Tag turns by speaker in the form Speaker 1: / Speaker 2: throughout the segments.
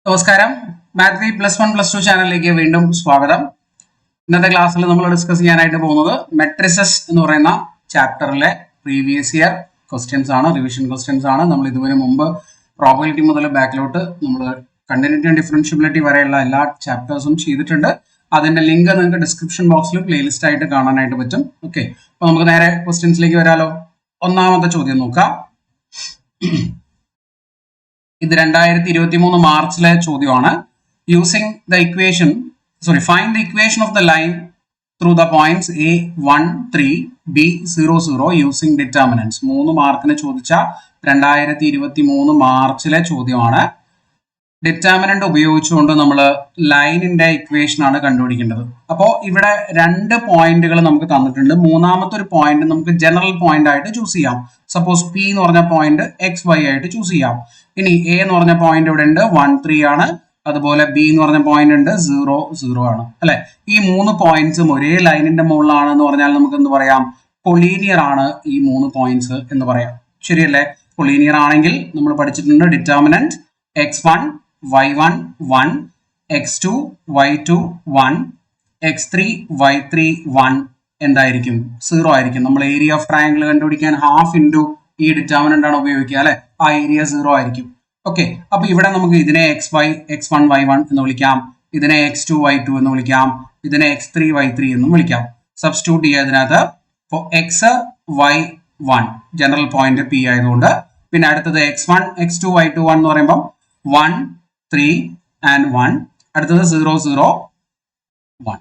Speaker 1: നമസ്കാരം. മാത്വി +1 +2 ചാനലിലേക്ക് വീണ്ടും സ്വാഗതം. ഇന്നത്തെ ക്ലാസ്സിൽ നമ്മൾ ഡിസ്കസ് ചെയ്യാനായിട്ട് പോകുന്നത് മെട്രിസസ് എന്ന് പറയുന്ന ചാപ്റ്ററിലെ പ്രീവിയസ് ഇയർ ക്വസ്റ്റ്യൻസ് ആണ്, റിവിഷൻ ക്വസ്റ്റ്യൻസ് ആണ്. നമ്മൾ ഇതിനു മുമ്പ് പ്രോബബിലിറ്റി മുതൽ ബാക്കിലോട്ട് നമ്മൾ കണ്ടിന്യൂറ്റി ആൻഡ് ഡിഫറൻഷ്യബിലിറ്റി വരെയുള്ള എല്ലാ ചാപ്റ്റേഴ്സും ചെയ്തിട്ടുണ്ട്. അതിന്റെ ലിങ്ക് നിങ്ങൾക്ക് ഡിസ്ക്രിപ്ഷൻ ബോക്സിൽ പ്ലേലിസ്റ്റ് ആയിട്ട് കാണാനായിട്ട് പറ്റും. ഓക്കെ, അപ്പൊ നമുക്ക് നേരെ ക്വസ്റ്റ്യൻസിലേക്ക് വരാലോ. ഒന്നാമത്തെ ചോദ്യം നോക്കാം. ഇത് 2023 മാർച്ചിലെ ചോദ്യമാണ്. Using the equation find the equation of the line through the points A1 3 B0 0 using determinants. 3 മാർക്കിന് ചോദിച്ച 2023 മാർച്ചിലെ ചോദ്യമാണ്. ഡിറ്റർമിനന്റ് ഉപയോഗിച്ചുകൊണ്ട് നമ്മൾ ലൈനിന്റെ ഇക്വേഷൻ ആണ് കണ്ടുപിടിക്കേണ്ടത്. അപ്പോൾ ഇവിടെ 2 പോയിന്റുകൾ നമുക്ക് തന്നിട്ടുണ്ട്. മൂന്നാമത്തെ ഒരു പോയിന്റ് നമുക്ക് ജനറൽ പോയിന്റ് ആയിട്ട് ചൂസ് ചെയ്യാം. സപ്പോസ് P എന്ന് പറഞ്ഞ പോയിന്റ് XY ആയിട്ട് ചൂസ് ചെയ്യാം. ഇനി A എന്ന് പറഞ്ഞ പോയിന്റ് ഇവിടെ ഉണ്ട് 1 3 ആണ്. അതുപോലെ B എന്ന് പറഞ്ഞ പോയിന്റ് ഉണ്ട് 0 0 ആണ്. അല്ലെ, ഈ 3 പോയിന്റ്സും ഒരേ ലൈനിന്റെ മുകളിലാണ് എന്ന് പറഞ്ഞാൽ നമുക്ക് എന്ത് പറയാം? കൊളീനിയർ ആണ് ഈ 3 പോയിന്റ്സ് എന്ന് പറയാം. ശരിയല്ലേ? കൊളീനിയർ ആണെങ്കിൽ നമ്മൾ പഠിച്ചിട്ടുണ്ട് determinant x1 y1 1 x2 y2 1 x3 y3 1 എന്തായിരിക്കും? 0 ആയിരിക്കും. നമ്മൾ ഏരിയ ഓഫ് ട്രയാങ്കിൾ കണ്ടുപിടിക്കാൻ ഹാഫ് ഇൻറ്റു ഈ ഡിറ്റർമിനന്റ് ആണ് ഉപയോഗിക്കുക. അല്ലെ, ആ ഏരിയ 0 ആയിരിക്കും. ഓക്കെ, അപ്പൊ ഇവിടെ നമുക്ക് ഇതിനെ x1 y1 എന്ന് വിളിക്കാം, ഇതിനെ x2 y2 എന്ന് വിളിക്കാം, ഇതിനെ x3 y3 എന്നും വിളിക്കാം. സബ്സ്റ്റിറ്റ്യൂട്ട് ചെയ്യുക ഇതിനകത്ത്. ഇപ്പോൾ x y1 general point P ആയതുകൊണ്ട്, പിന്നെ അടുത്തത് x1 x2 y2 1 എന്ന് പറയുമ്പോൾ 1 3 and 1, അടുത്തത് 0 0 1.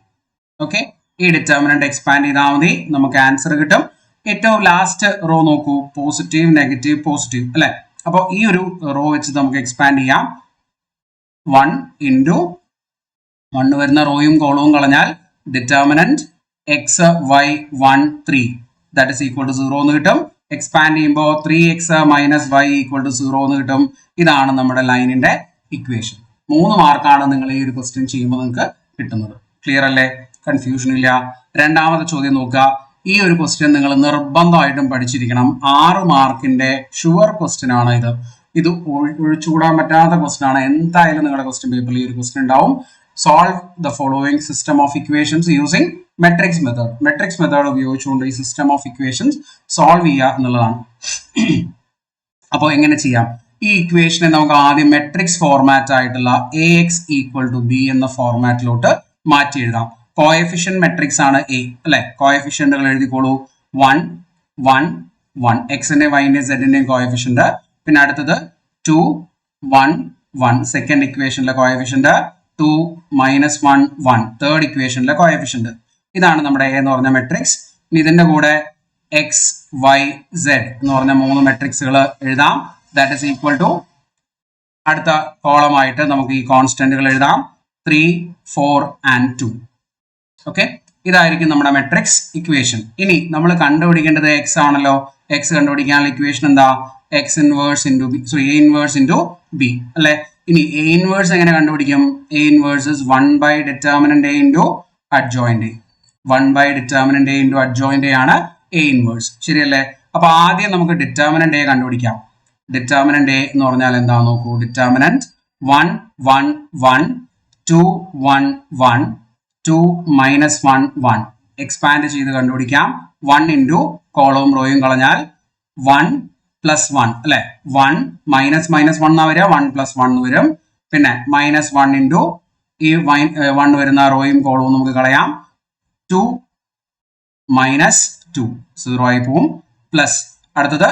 Speaker 1: ഓക്കെ, ഈ ഡിറ്റർമിനന്റ് എക്സ്പാൻഡ് ചെയ്താൽ മതി, നമുക്ക് ആൻസർ കിട്ടും. ഏറ്റവും ലാസ്റ്റ് റോ നോക്കൂ, പോസിറ്റീവ് നെഗറ്റീവ് പോസിറ്റീവ് അല്ലെ. അപ്പോൾ ഈ ഒരു റോ വെച്ച് നമുക്ക് എക്സ്പാൻഡ് ചെയ്യാം. 1 ഇൻറ്റു 1 വരുന്ന റോയും കോളവും കളഞ്ഞാൽ determinant x y 1 3 that is equal to 0 എന്ന് കിട്ടും. എക്സ്പാൻഡ് ചെയ്യുമ്പോൾ 3x - y ഈക്വൽ ടു 0 എന്ന് കിട്ടും. ഇതാണ് നമ്മുടെ ലൈനിന്റെ ഇക്വേഷൻ. 3 മാർക്കാണ് നിങ്ങൾ ഈ ഒരു ക്വസ്റ്റ്യൻ ചെയ്യുമ്പോൾ നിങ്ങൾക്ക് കിട്ടുന്നത്. ക്ലിയർ അല്ലേ? കൺഫ്യൂഷൻ ഇല്ല. രണ്ടാമത്തെ ചോദ്യം നോക്കുക. ഈ ഒരു ക്വസ്റ്റ്യൻ നിങ്ങൾ നിർബന്ധമായിട്ടും പഠിച്ചിരിക്കണം. 6 മാർക്കിന്റെ ഷുവർ ക്വസ്റ്റ്യൻ ആണ് ഇത്. ഇത് ഒഴിച്ചുകൂടാൻ പറ്റാത്ത ക്വസ്റ്റ്യൻ ആണ്. എന്തായാലും നിങ്ങളുടെ ക്വസ്റ്റ്യൻ പേപ്പറിൽ ഈ ഒരു ക്വസ്റ്റ്യൻ ഉണ്ടാവും. Solve the following system of equations using matrix method. Matrix method ഉപയോഗിച്ചുകൊണ്ട് ഈ സിസ്റ്റം ഓഫ് ഇക്വേഷൻസ് സോൾവ് ചെയ്യുക എന്നുള്ളതാണ്. അപ്പോൾ എങ്ങനെ ചെയ്യാം? ഈ ഇക്വേഷനെ നമുക്ക് ആദ്യം മെട്രിക്സ് ഫോർമാറ്റ് ആയിട്ടുള്ള AX = B എന്ന ഫോർമാറ്റിലോട്ട് മാറ്റി എഴുതാം. കോഎഫിഷ്യന്റ് മെട്രിക്സ് ആണ് A അല്ലെ. കോഎഫിഷ്യന്റുകൾ എഴുതിക്കോളൂ. 1 1 1 എക്സിന്റെ വൈന്റെ സെഡിന്റെയും കോഎഫിഷ്യന്റ്. പിന്നെ അടുത്തത് 2 1 1 സെക്കൻഡ് ഇക്വേഷനിലെ കോഎഫിഷ്യന്റ്. 2 - 1 1 തേർഡ് ഇക്വേഷനിലെ കോഎഫിഷ്യന്റ്. ഇതാണ് നമ്മുടെ A എന്ന് പറഞ്ഞ മെട്രിക്സ്. ഇനി ഇതിന്റെ കൂടെ X Y Z എന്ന് പറഞ്ഞ 3 മെട്രിക്സുകൾ എഴുതാം. ദാറ്റ് ഇസ് ഈക്വൽ ടു, അടുത്ത കോളം ആയിട്ട് നമുക്ക് ഈ കോൺസ്റ്റന്റുകൾ എഴുതാം. 3 4 and 2. ഓക്കെ, ഇതായിരിക്കും നമ്മുടെ മെട്രിക്സ് ഇക്വേഷൻ. ഇനി നമ്മൾ കണ്ടുപിടിക്കേണ്ടത് X ആണല്ലോ. X കണ്ടുപിടിക്കാനുള്ള ഇക്വേഷൻ എന്താ? A inverse into B അല്ലെ. ഇനി A inverse എങ്ങനെ കണ്ടുപിടിക്കും? A inverse is 1 by determinant A into adjoint A. 1 by determinant A into adjoint A ആണ് A inverse. ശരിയല്ലേ? അപ്പൊ ആദ്യം നമുക്ക് ഡിറ്റർമിനന്റ് A കണ്ടുപിടിക്കാം. ഡിറ്റർമിനന്റ് A എന്ന് പറഞ്ഞാൽ എന്താ നോക്കൂ. ഡിറ്റർമിനന്റ് 1 1 1 2 1 1 2 - 1 1 എക്സ്പാൻഡ് ചെയ്ത് കണ്ടുപിടിക്കാം. 1 ഇൻറ്റു കോളവും റോയും കളഞ്ഞാൽ 1 + 1 അല്ലെ. 1 - 1 വരിക, 1 + 1 വരും. പിന്നെ -1 ഇൻറ്റു ഈ 1 വരുന്ന റോയും കോളവും നമുക്ക് കളയാം. 2 - 2 0 ആയി പോവും. പ്ലസ് അടുത്തത്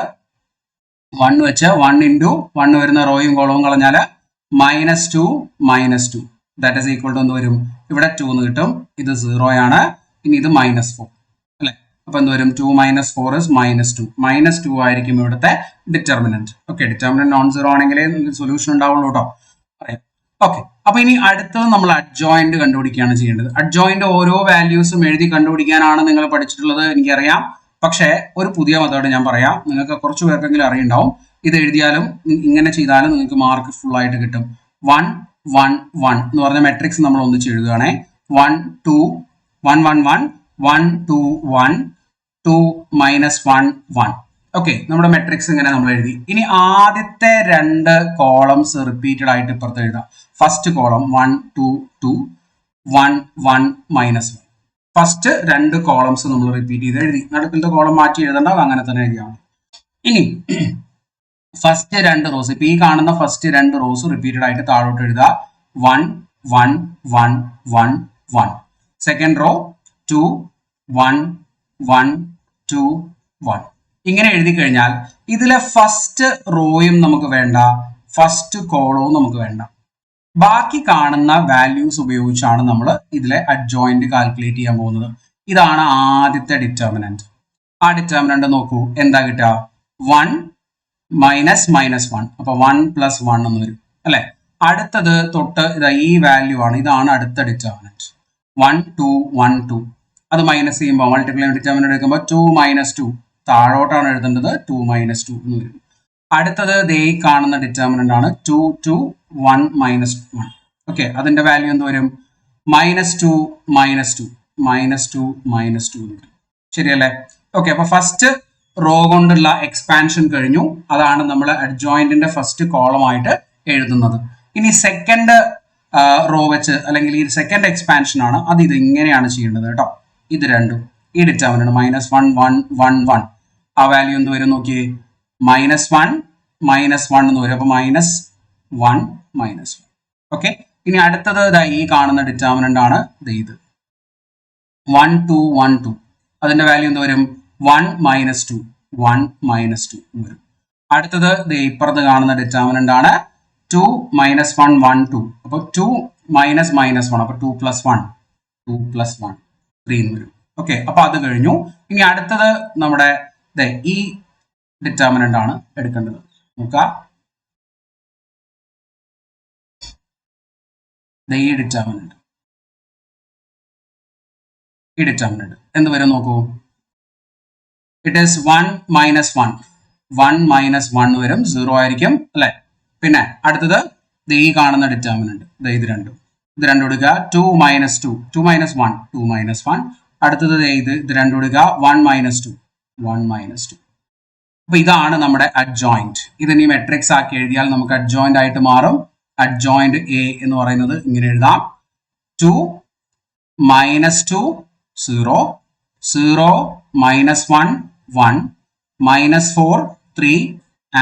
Speaker 1: 1 വെച്ച് 1 ഇൻറ്റു 1 വരുന്ന റോയും കോളവും കളഞ്ഞാൽ -2 - 2 ദാറ്റ് ഇസ് ഈക്വൽ ടു എന്ത് വരും? ഇവിടെ 2 എന്ന് കിട്ടും. ഇത് 0 ആണ്. ഇനി ഇത് -4 അല്ലെ. അപ്പൊ എന്ത് വരും? 2 - 4 is -2. -2 ആയിരിക്കും ഇവിടുത്തെ determinant. Okay, determinant non zero ആണെങ്കിലേ സൊല്യൂഷൻ ഉണ്ടാവുള്ളൂ കേട്ടോ. പറയാം. ഓക്കെ, അപ്പൊ ഇനി അടുത്തത് നമ്മൾ അഡ്ജോയിന്റ് കണ്ടുപിടിക്കുകയാണ് ചെയ്യേണ്ടത്. അഡ്ജോയിന്റ് ഓരോ വാല്യൂസും എഴുതി കണ്ടുപിടിക്കാനാണ് നിങ്ങൾ പഠിച്ചിട്ടുള്ളത്, എനിക്കറിയാം. പക്ഷേ ഒരു പുതിയ മെത്തേഡ് ഞാൻ പറയാം. നിങ്ങൾക്ക് കുറച്ച് പേർക്കെങ്കിലും അറിയുണ്ടാവും. ഇത് എഴുതിയാലും ഇങ്ങനെ ചെയ്താലും നിങ്ങൾക്ക് മാർക്ക് ഫുൾ ആയിട്ട് കിട്ടും. 1 1 1 എന്ന് പറഞ്ഞ മെട്രിക്സ് നമ്മൾ ഒന്നിച്ച് എഴുതുകയാണെ. 1 2 1 1 1 1 2 1 2 - 1 1 ഓക്കെ, നമ്മുടെ മെട്രിക്സ് ഇങ്ങനെ നമ്മൾ എഴുതി. ഇനി ആദ്യത്തെ രണ്ട് കോളംസ് റിപ്പീറ്റഡ് ആയിട്ട് ഇപ്പുറത്ത് എഴുതാം. First column 1 2 2 1 1 -1. ഫസ്റ്റ് രണ്ട് കോളംസ് നമ്മൾ റിപ്പീറ്റ് ചെയ്ത് എഴുതി. നടുക്കിലത്തെ കോളം മാറ്റി എഴുതണ്ട, അങ്ങനെ തന്നെ എഴുതിയാൽ മതി. ഇനി ഫസ്റ്റ് രണ്ട് റോസ്, ഇപ്പൊ ഈ കാണുന്ന ഫസ്റ്റ് രണ്ട് റോസ് റിപ്പീറ്റഡ് ആയിട്ട് താഴോട്ട് എഴുതുക. 1 1 1 1 1. Second row 2 1 1 2 1. ഇങ്ങനെ എഴുതി കഴിഞ്ഞാൽ ഇതിലെ ഫസ്റ്റ് റോയും നമുക്ക് വേണ്ട, ഫസ്റ്റ് കോളവും നമുക്ക് വേണ്ട. ബാക്കി കാണുന്ന വാല്യൂസ് ഉപയോഗിച്ചാണ് നമ്മൾ ഇതിലെ അഡ്ജോയിന്റ് കാൽക്കുലേറ്റ് ചെയ്യാൻ പോകുന്നത്. ഇതാണ് ആദ്യത്തെ ഡിറ്റർമിനന്റ്. ആ ഡിറ്റർമിനന്റ് നോക്കൂ, എന്താ കിട്ടുക? 1 -1. അപ്പൊ 1 + 1 എന്ന് വരും അല്ലെ. അടുത്തത് തൊട്ട് ഈ വാല്യൂ ആണ്, ഇതാണ് അടുത്ത ഡിറ്റർമിനന്റ്. 1 2 1 2. അത് മൈനസ് ചെയ്യുമ്പോൾ മൾട്ടിപ്ലൈ ഡിറ്റർമിനന്റ് എടുക്കുമ്പോൾ 2 - 2 താഴോട്ടാണ് എഴുതേണ്ടത്. 2 - 2 എന്ന് വരും. അടുത്തത് ദേ കാണുന്ന ഡിറ്റർമിനന്റ് ആണ് 2 2 1 -1. ഓക്കെ, അതിന്റെ വാല്യൂ എന്ത് വരും? -2 -2 -2 -2 എന്ന് വരും. ശരിയല്ലേ? ഓക്കെ, അപ്പൊ ഫസ്റ്റ് റോ കൊണ്ടുള്ള എക്സ്പാൻഷൻ കഴിഞ്ഞു. അതാണ് നമ്മൾ അഡ്ജോയിന്റിന്റെ ഫസ്റ്റ് കോളം ആയിട്ട് എഴുതുന്നത്. ഇനി സെക്കൻഡ് റോ വെച്ച് അല്ലെങ്കിൽ ഈ സെക്കൻഡ് എക്സ്പാൻഷൻ ആണ്, അത് ഇത് ഇങ്ങനെയാണ് ചെയ്യേണ്ടത് കേട്ടോ. ഇത് രണ്ടും ഈ ഡിറ്റർമിനന്റ് -1 1 1 1. ആ വാല്യൂ എന്ത് വരും നോക്കിയേ? -1 -1 എന്ന് വരും. അപ്പൊ -1 -1. ഓക്കെ, ഇനി അടുത്തത് ഈ കാണുന്ന ഡിറ്റർമിനന്റ് ആണ് ഇത് 1 2 1 2. അതിന്റെ വാല്യൂ എന്ത് വരും? 1 -2 1 -2 വരും. അടുത്തത് ഇപ്പുറത്ത് കാണുന്ന ഡിറ്റർമിനന്റ് ആണ് 2 -1 1 2. അപ്പൊ 2 -1. അപ്പൊ 2 + 1 2 + 1 3 എന്ന് വരും. ഓക്കെ, അപ്പൊ അത് കഴിഞ്ഞു. ഇനി അടുത്തത് നമ്മുടെ ഈ ഡിറ്റർമിനന്റ് ആണ് എടുക്കേണ്ടത്. നോക്കാം, ഈ ഡിറ്റർമിനന്റ് എന്ത് വരും നോക്കൂ. It is 1 -1. 1 -1 വരും, 0 ആയിരിക്കും അല്ലെ. പിന്നെ അടുത്തത് ഈ കാണുന്ന ഡിറ്റർമിനന്റ് ഇത് രണ്ടും എടുക്കുക. 2 -2 2 -1 2 -1. അടുത്തത് ഇത് രണ്ടും എടുക്കുക. 1 -2 1 -2. അപ്പൊ ഇതാണ് നമ്മുടെ അഡ്ജോയിന്റ്. ഇതിനി മെട്രിക്സ് ആക്കി എഴുതിയാൽ നമുക്ക് അഡ്ജോയിന്റ് ആയിട്ട് മാറും. അഡ്ജോയിന്റ് എ എന്ന് പറയുന്നത് ഇങ്ങനെ എഴുതാം. 2 -2 0 0 -1 1 -4 3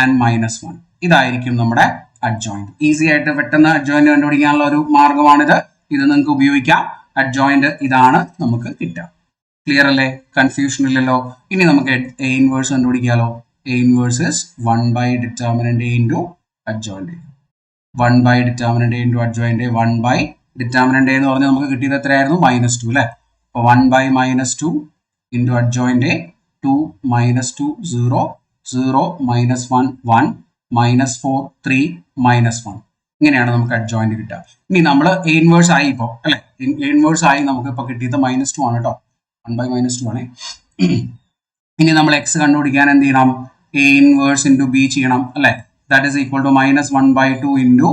Speaker 1: and -1. ഇതായിരിക്കും നമ്മുടെ അഡ്ജോയിന്റ്. ഈസി ആയിട്ട് പെട്ടെന്ന് അഡ്ജോയിന്റ് കണ്ടുപിടിക്കാനുള്ള ഒരു മാർഗമാണിത്. ഇത് നിങ്ങൾക്ക് ഉപയോഗിക്കാം. അഡ്ജോയിന്റ് ഇതാണ് നമുക്ക് കിട്ടുക. ക്ലിയർ അല്ലേ? കൺഫ്യൂഷൻ ഇല്ലല്ലോ. ഇനി നമുക്ക് എ ഇൻവേഴ്സ് കണ്ടുപിടിക്കാലോ. A inverse is 1/determinant A into adjoint A. 1/determinant A into adjoint A. 1/determinant A എന്ന് പറഞ്ഞാൽ നമുക്ക് കിട്ടിയത് എത്രയായിരുന്നു? -2 അല്ലെ. അപ്പൊ 1/-2 into adjoint A. 2 -2 0 0 -1 1 -4 3 -1. ഇങ്ങനെയാണ് നമുക്ക് അഡ്ജോയിന്റ് കിട്ടുക. ഇനി നമ്മൾ എ ഇൻവേഴ്സ് ആയി ഇപ്പോൾ അല്ലെ. എ ഇൻവേഴ്സ് ആയി നമുക്ക് ഇപ്പൊ കിട്ടിയത് -2 ആണ് കേട്ടോ. 1/-2 ആണ്. ഇനി നമ്മൾ എക്സ് കണ്ടുപിടിക്കാൻ എന്ത് ചെയ്യണം? എ ഇൻവേഴ്സ് ഇൻറ്റു ബി ചെയ്യണം അല്ലെ. That is equal to -1/2 into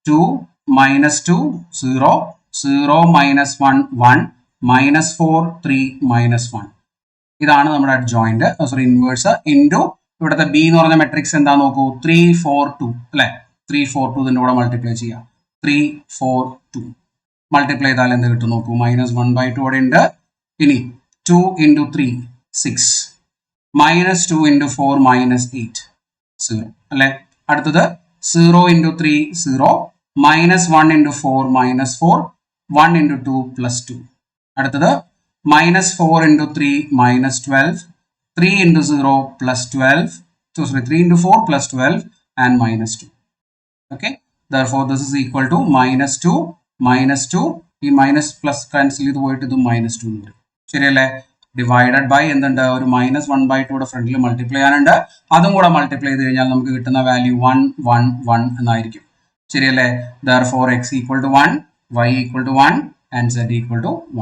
Speaker 1: 2 -2 0 0 -1 1 -4 3 -1. ഇതാണ് നമ്മുടെ അഡ്ജോയിന്റ് ഇൻവേഴ്സ് ഇൻറ്റു ഇവിടുത്തെ ബി എന്ന് പറഞ്ഞ മെട്രിക്സ് എന്താ നോക്കൂ. 3 4 2 അല്ലെ. 3 4 2 ഇതിന്റെ കൂടെ മൾട്ടിപ്ലൈ ചെയ്യാം. 3 4 2 മൾട്ടിപ്ലൈ ചെയ്താൽ എന്ത് കിട്ടും നോക്കൂ. -1/2 അവിടെ ഉണ്ട്. ഇനി 2 × 3 6 -2 × 4 -8 0 അല്ലെ. അടുത്തത് 0 × 3 0 -1 × 4 -4 1 × 2 +2. അടുത്തത് -4 × 3 -12 3 × 0 +12 3 × 4 +12 and -2. Okay, therefore this is equal to -2 -2. ഈ മൈനസ് പ്ലസ് ക്യാൻസൽ ചെയ്ത് പോയിട്ട് ഇത് -2 എന്ന് വരും. ശരിയല്ലേ? ഡിവൈഡഡ് ബൈ എന്തുണ്ട്? ഒരു -1/2 ഫ്രണ്ടിൽ മൾട്ടിപ്ലൈ ചെയ്യാനുണ്ട്. അതും കൂടെ മൾട്ടിപ്ലൈ ചെയ്ത് കഴിഞ്ഞാൽ നമുക്ക് കിട്ടുന്ന വാല്യൂ 1 1 1 എന്നായിരിക്കും. ശരിയല്ലേ? therefore x = 1 y = 1 and z =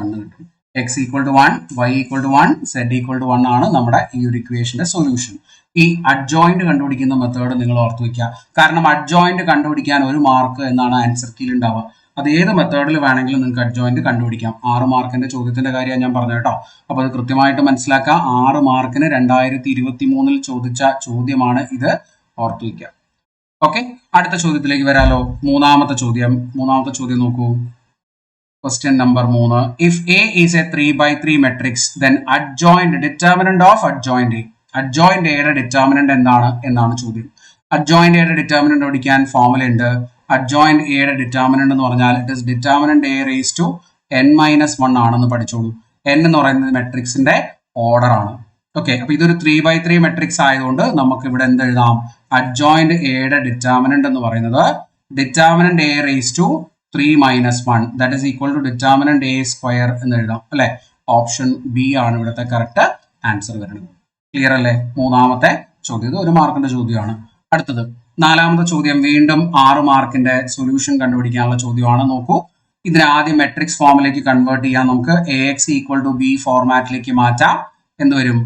Speaker 1: 1 കിട്ടും. x = 1 y = 1 z = 1 ആണ് നമ്മുടെ ഈ ഒരു ഇക്വേഷന്റെ സൊല്യൂഷൻ. ഈ അഡ്ജോയിന്റ് കണ്ടുപിടിക്കുന്ന മെത്തേഡ് നിങ്ങൾ ഓർത്തു വെക്കുക. കാരണം അഡ്ജോയിന്റ് കണ്ടുപിടിക്കാൻ 1 മാർക്ക് എന്നാണ് ആൻസർ കീയിൽ ഉണ്ടാവുക. അത് ഏത് മെത്തേഡിൽ വേണമെങ്കിലും നിങ്ങൾക്ക് അഡ്ജോയിന്റ് കണ്ടുപിടിക്കാം. 6 മാർക്കിന്റെ ചോദ്യത്തിന്റെ കാര്യം ഞാൻ പറഞ്ഞു കേട്ടോ. അപ്പോൾ അത് കൃത്യമായിട്ട് മനസ്സിലാക്കുക. 6 മാർക്കിന് 2023 ചോദിച്ച ചോദ്യമാണ് ഇത്, ഓർത്തു വയ്ക്കുക. ഓക്കെ, അടുത്ത ചോദ്യത്തിലേക്ക് വരാലോ. മൂന്നാമത്തെ ചോദ്യം നോക്കൂ. Question number 3. If A is a 3x3 matrix, then adjoint determinant of adjoint A. Adjoint A യുടെ ഡിറ്റർമിനന്റ് എന്നാണ് ചോദ്യം. Adjoint A യുടെ ഡിറ്റർമിനന്റ് പഠിക്കാൻ ഫോർമുല ഉണ്ട്. Adjoint A യുടെ ഡിറ്റർമിനന്റ് എന്ന് പറഞ്ഞാൽ it is determinant A raised to n-1 ആണെന്ന് പഠിച്ചോളൂ. n എന്ന് പറയുന്നത് മെട്രിക്സിന്റെ ഓർഡർ ആണ്. ഓക്കെ, അപ്പൊ ഇതൊരു 3x3 മെട്രിക്സ് ആയതുകൊണ്ട് നമുക്ക് ഇവിടെ എന്ത് എഴുതാം? Adjoint A യുടെ ഡിറ്റർമിനന്റ് എന്ന് പറയുന്നത് determinant A raised to 3-1 that is equal to determinant A square എന്ന് എഴുതാം അല്ലെ. ഓപ്ഷൻ ബി ആണ് ഇവിടുത്തെ കറക്റ്റ് ആൻസർ വരുന്നത്. ക്ലിയർ അല്ലേ? മൂന്നാമത്തെ ചോദ്യം, ഇത് 1 മാർക്കിന്റെ ചോദ്യമാണ്. അടുത്തത് 4ാമത്തെ ചോദ്യം, വീണ്ടും 6 മാർക്കിന്റെ സൊല്യൂഷൻ കണ്ടുപിടിക്കാനുള്ള ചോദ്യമാണ്. നോക്കൂ, ഇതിനെ ആദ്യം മെട്രിക്സ് ഫോമിലേക്ക് കൺവേർട്ട് ചെയ്യാൻ നമുക്ക് AX equal to B ഫോർമാറ്റിലേക്ക് മാറ്റാം. എന്ത് വരും?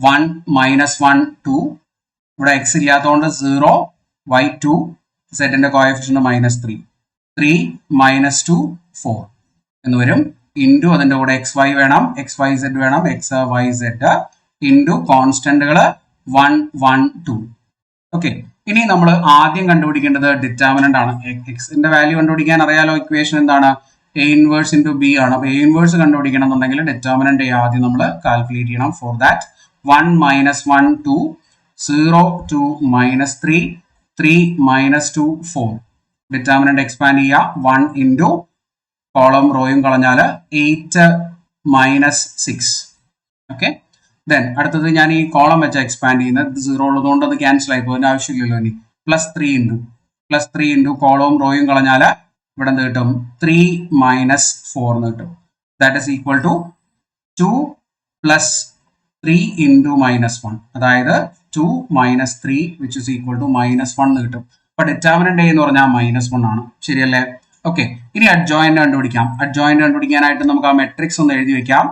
Speaker 1: 1 -1 2, ഇവിടെ x ഇല്ലാത്തതുകൊണ്ട് 0 y2 z ന്റെ കോഎഫിഷ്യന്റ് -3 3 -2 4 എന്ന് വരും. ഇൻറ്റു അതിന്റെ കൂടെ xy വേണം, xyz വേണം, xyz ഇൻറ്റു കോൺസ്റ്റന്റുകൾ 1 1 2. ഓക്കെ, ഇനി നമ്മൾ ആദ്യം കണ്ടുപിടിക്കേണ്ടത് ഡിറ്റർമിനന്റ് ആണ്. എക്സിന്റെ വാല്യൂ കണ്ടുപിടിക്കാൻ അറിയാലോ, ഇക്വേഷൻ എന്താണ്? A ഇൻവേഴ്സ് ഇൻറ്റു ബി ആണ്. അപ്പോൾ A ഇൻവേഴ്സ് കണ്ടുപിടിക്കണം എന്നുണ്ടെങ്കിൽ ഡിറ്റർമിനന്റ് ആദ്യം നമ്മൾ കാൽക്കുലേറ്റ് ചെയ്യണം. For that 1 -1 2 0 2 -3 3 -2 4. ഡിറ്റർമിനന്റ് എക്സ്പാൻഡ് ചെയ്യുക. 1 ഇൻറ്റു കോളം റോയും കളഞ്ഞാൽ 8 -6. ഓക്കെ, ദെൻ അടുത്തത് ഞാൻ ഈ കോളം വെച്ച് എക്സ്പാൻഡ് ചെയ്യുന്നത് 0 ഉള്ളതുകൊണ്ട് അത് ക്യാൻസൽ ആയി പോകും, ആവശ്യമില്ലല്ലോ. ഇനി +3 ഇൻറ്റു കോളവും റോയും കളഞ്ഞാൽ ഇവിടെ എന്ത് കിട്ടും? 3 -4 എന്ന് കിട്ടും. That is equal to 2 + 3 into -1, അതായത് 2 - 3 വിച്ച് ഇസ് ഈക്വൽ ടു -1 എന്ന് കിട്ടും. അപ്പൊ ഡിറ്റർമിനന്റ് A എന്ന് പറഞ്ഞാൽ -1 ആണ്, ശരിയല്ലേ? ഓക്കെ, ഇനി അഡ്ജോയിന്റ് കണ്ടുപിടിക്കാം. അഡ്ജോയിന്റ് കണ്ടുപിടിക്കാനായിട്ട് നമുക്ക് ആ മെട്രിക്സ് ഒന്ന് എഴുതി വെക്കാം.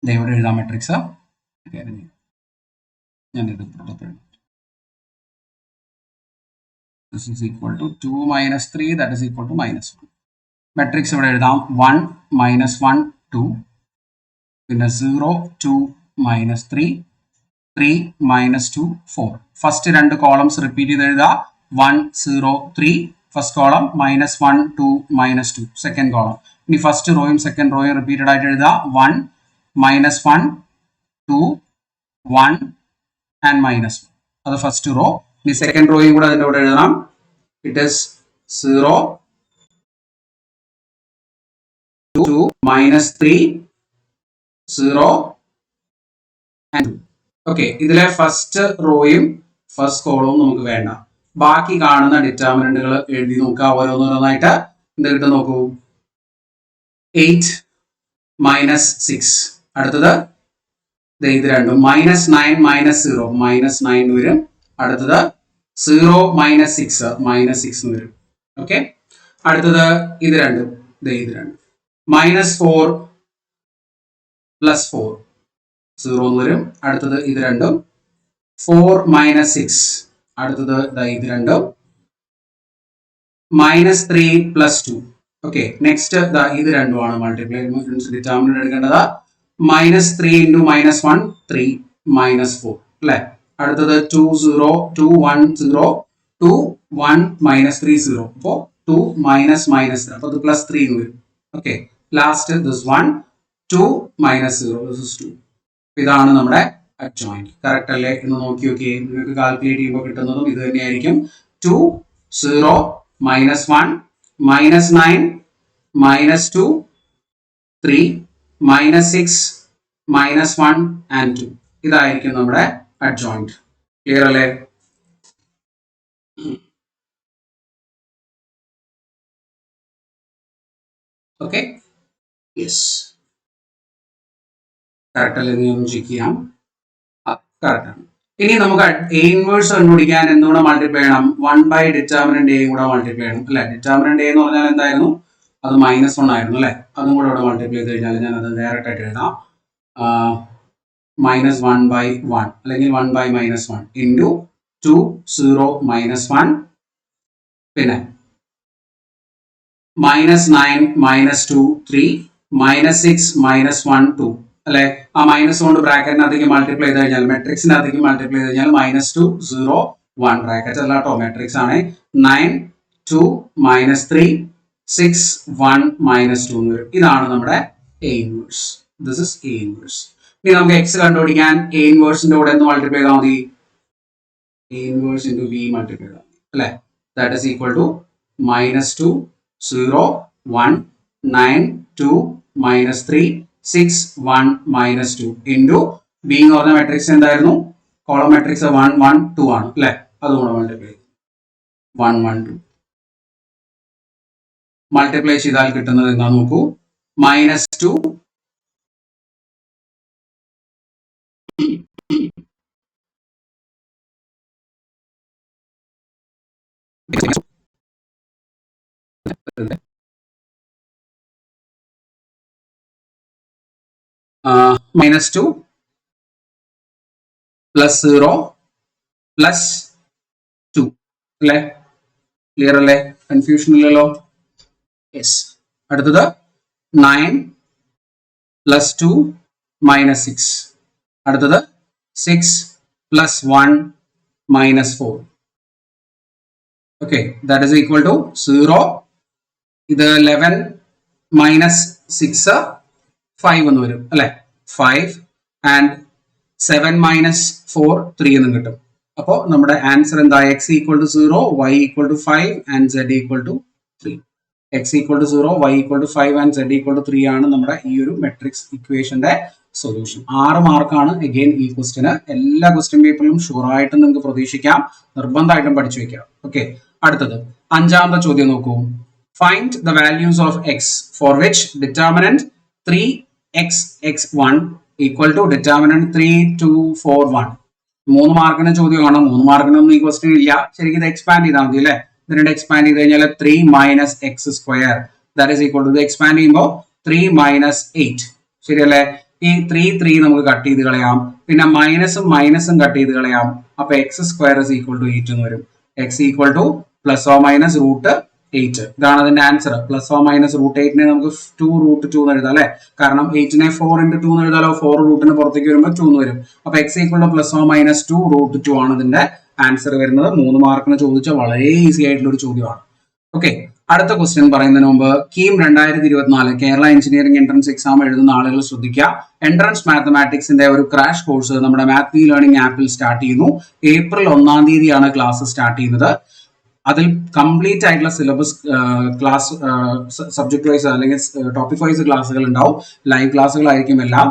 Speaker 1: ഇവിടെ എഴുതാം മെട്രിക്സ്. ഞാൻ ഇത് this is equal to 2 - 3 that is equal to -1. Matrix ഇവിടെ എഴുതാം. 1 -1 2, പിന്നെ 0 2 -3 3 -2 4. ഫസ്റ്റ് 2 കോളംസ് റിപ്പീറ്റ് ചെയ്ത് എഴുതുക. 1 0 3 ഫസ്റ്റ് കോളം, -1 2 -2 സെക്കൻഡ് കോളം. ഇനി ഫസ്റ്റ് റോയും സെക്കൻഡ് റോയും റിപ്പീറ്റഡ് ആയിട്ട് എഴുതുക. 1 -1 2 1 ആൻഡ് -1, അത് ഫസ്റ്റ് റോ. ഇനി സെക്കൻഡ് റോയും കൂടെ അതിന്റെ കൂടെ എഴുതണം. It is 0 2 -3 0 and 2. ഓക്കെ, ഇതിലെ ഫസ്റ്റ് റോയും ഫസ്റ്റ് കോളവും നമുക്ക് വേണ്ട. ബാക്കി കാണുന്ന ഡിറ്റർമിനന്റുകൾ എഴുതി നോക്കുക ഓരോന്നോരോന്നായിട്ട്. എന്ത് കിട്ടും നോക്കൂ. 8 -6, അടുത്തത് ഇത് രണ്ടും -9 -0 -9 വരും. അടുത്തത് 0 -6 -6 വരും. ഓക്കെ, അടുത്തത് ഇത് രണ്ടും -4 + 4 0 എന്ന് വരും. അടുത്തത് ഇത് രണ്ടും 4 -6, അടുത്തത് ഇത് രണ്ടും -3 + 2. ഓക്കെ, നെക്സ്റ്റ് ഇത് രണ്ടുമാണ് മൾട്ടിപ്ലൈ ഡിറ്റർമിനന്റ് എടുക്കേണ്ടത്. -3 ഇൻറ്റു -1 3 -4 അല്ലെ. അടുത്തത് 2 0 2 1 0 2 1 -3 0. അപ്പോൾ 2 -3, അപ്പോൾ ഇത് +3 എന്ന് വരും. Okay, last this 1 2 -0 this is 2. ഇതാണ് നമ്മുടെ അഡ്ജോയിന്റ്. കറക്റ്റ് അല്ലേ എന്ന് നോക്കി നോക്കിയേ. നിങ്ങൾക്ക് കാൽക്കുലേറ്റ് ചെയ്യുമ്പോൾ കിട്ടുന്നതും ഇത് തന്നെയായിരിക്കും. 2 0 -1 -9 -2 3 -6 -1 and 2. ഇതായിരിക്കും നമ്മുടെ അഡ്ജോയിന്റ്. ക്ലിയർ അല്ലേ? ഓക്കെ, യെസ്, കറക്റ്റ് അല്ലേ? ഒന്ന് ചെക്ക് ചെയ്യാം. കറക്റ്റ് ആണ്. ഇനി നമുക്ക് A ഇൻവേഴ്സ് കണ്ടുപിടിക്കാൻ എന്തുകൂടെ മൾട്ടിപ്ലൈ ചെയ്യണം? 1 ഡിറ്റർമിനന്റ് A കൂടെ മൾട്ടിപ്ലൈ ചെയ്യണം അല്ലെ. ഡിറ്റർമിനന്റ് A എന്ന് പറഞ്ഞാൽ എന്തായിരുന്നു? അത് -1 ആയിരുന്നു അല്ലെ. അതും കൂടെ ഇവിടെ മൾട്ടിപ്ലൈ ചെയ്ത് കഴിഞ്ഞാൽ ഞാൻ അത് ഡയറക്റ്റ് ആയിട്ട് എഴുതാം. -1/1 അല്ലെങ്കിൽ 1/-1 ഇൻറ്റു 2 0 -1 പിന്നെ -9 -2 3 -6 -1 2 അല്ലെ? ആ മൈനസ് കൊണ്ട് ബ്രാക്കറ്റിനകത്തേക്ക് മൾട്ടിപ്ലൈ ചെയ്ത് കഴിഞ്ഞാൽ മെട്രിക്സിനകത്തേക്ക് മൾട്ടിപ്ലൈ ചെയ്ത് കഴിഞ്ഞാൽ -2 0 1 ബ്രാക്കറ്റ് അല്ല കേട്ടോ, മെട്രിക്സ് ആണ്. 9 2 -3 6 1 -2 എന്ന് വരും. ഇതാണ് നമ്മുടെ A inverse. This is A inverse. ഇനി നമുക്ക് x കണ്ടുപിടിക്കാൻ A ഇൻവേഴ്സിന്റെ കൂടെ എന്ന് മൾട്ടിപ്ലൈ ചെയ്താൽ മതി, A inverse into B multiply ചെയ്താൽ മതി അല്ലെ? That is equal to -2 0 1 9 2 -3 6 1 -2 into B എന്ന് പറഞ്ഞ മെട്രിക്സ് എന്തായിരുന്നു? കോളം മെട്രിക്സ് 1 1 2 ആണ് അല്ലെ? അതുകൊണ്ട് മൾട്ടിപ്ലൈ 1 1 2 മൾട്ടിപ്ലൈ ചെയ്താൽ കിട്ടുന്നത് എന്താ നോക്കൂ, -2 -2 +0 +2 അല്ലെ? ക്ലിയർ അല്ലേ? കൺഫ്യൂഷൻ ഇല്ലല്ലോ? യെസ്. അടുത്തത് 9 +2 -6. അടുത്തത് 6 +1 -4. Okay, that is equal to 0. ഇത് 11 -6 5 എന്ന് വരും അല്ലെ? 5 ആൻഡ് 7 -4 3 എന്നും കിട്ടും. അപ്പോൾ നമ്മുടെ ആൻസർ എന്താ? x = 0, y = 5 and z = 3. x = 0, y = 5 and z = 3 ആണ് നമ്മുടെ ഈ ഒരു മെട്രിക്സ് ഇക്വേഷന്റെ സൊല്യൂഷൻ. 6 മാർക്കാണ് അഗൈൻ ഈ ക്വസ്റ്റിന്. എല്ലാ ക്വസ്റ്റ്യൻ പേപ്പറിലും ഷുവർ ആയിട്ട് നിങ്ങൾക്ക് പ്രതീക്ഷിക്കാം, നിർബന്ധമായിട്ടും പഠിച്ചു വെക്കാം. ഓക്കെ, അടുത്തത് 5ാമത്തെ ചോദ്യം നോക്കൂ. Find the values of x for which determinant 3x(x1) equal to determinant 3 2 4 1. 3 മാർക്കിന് ചോദ്യമാണ്. 3 മാർക്കിനൊന്നും ഈ ക്വസ്റ്റ്യൻ ഇല്ല. ശരിക്കും ഇത് എക്സ്പാൻഡ് ചെയ്താൽ മതി അല്ലെ? ഇതിനെ എക്സ്പാൻഡ് ചെയ്ത് കഴിഞ്ഞാൽ 3 - x² that is equal to, ഇത് എക്സ്പാൻഡ് ചെയ്യുമ്പോൾ 3 - 8 ശരിയല്ലേ? ഈ 3 നമുക്ക് കട്ട് ചെയ്ത് കളയാം, പിന്നെ മൈനസും കട്ട് ചെയ്ത് കളയാം. അപ്പൊ x² is equal to 8 എന്ന് വരും. x equal to ±√8. ഇതാണ് അതിന്റെ ആൻസർ. ±√8നെ നമുക്ക് 2√2 എന്ന് എഴുതാം അല്ലെ? കാരണം 8നെ 4 × 2 എന്ന് എഴുതാലോ. 4 റൂട്ടിന് പുറത്തേക്ക് വരുമ്പോൾ 2 എന്ന് വരും. അപ്പൊ x equal to ±2√2 ആണ് ഇതിന്റെ ആൻസർ വരുന്നത്. 3 മാർക്കിന് ചോദിച്ച വളരെ ഈസി ആയിട്ടുള്ള ഒരു ചോദ്യമാണ്. ഓക്കെ, അടുത്ത ക്വസ്റ്റ്യൻ പറയുന്നതിന് മുമ്പ് KEAM 2024 Kerala engineering entrance exam എഴുതുന്ന ആളുകൾ ശ്രദ്ധിക്കുക. എൻട്രൻസ് മാത്തമാറ്റിക്സിന്റെ ഒരു ക്രാഷ് കോഴ്സ് നമ്മുടെ മാത്മി ലേണിംഗ് ആപ്പിൽ സ്റ്റാർട്ട് ചെയ്യുന്നു. ഏപ്രിൽ 1-ാം തീയതിയാണ് ക്ലാസ് സ്റ്റാർട്ട് ചെയ്യുന്നത്. അതിൽ കംപ്ലീറ്റ് ആയിട്ടുള്ള സിലബസ് ക്ലാസ് സബ്ജക്ട് വൈസ് അല്ലെങ്കിൽ ടോപ്പിക് വൈസ് ക്ലാസ്സുകൾ ഉണ്ടാവും. ലൈവ് ക്ലാസ്സുകളായിരിക്കും എല്ലാം.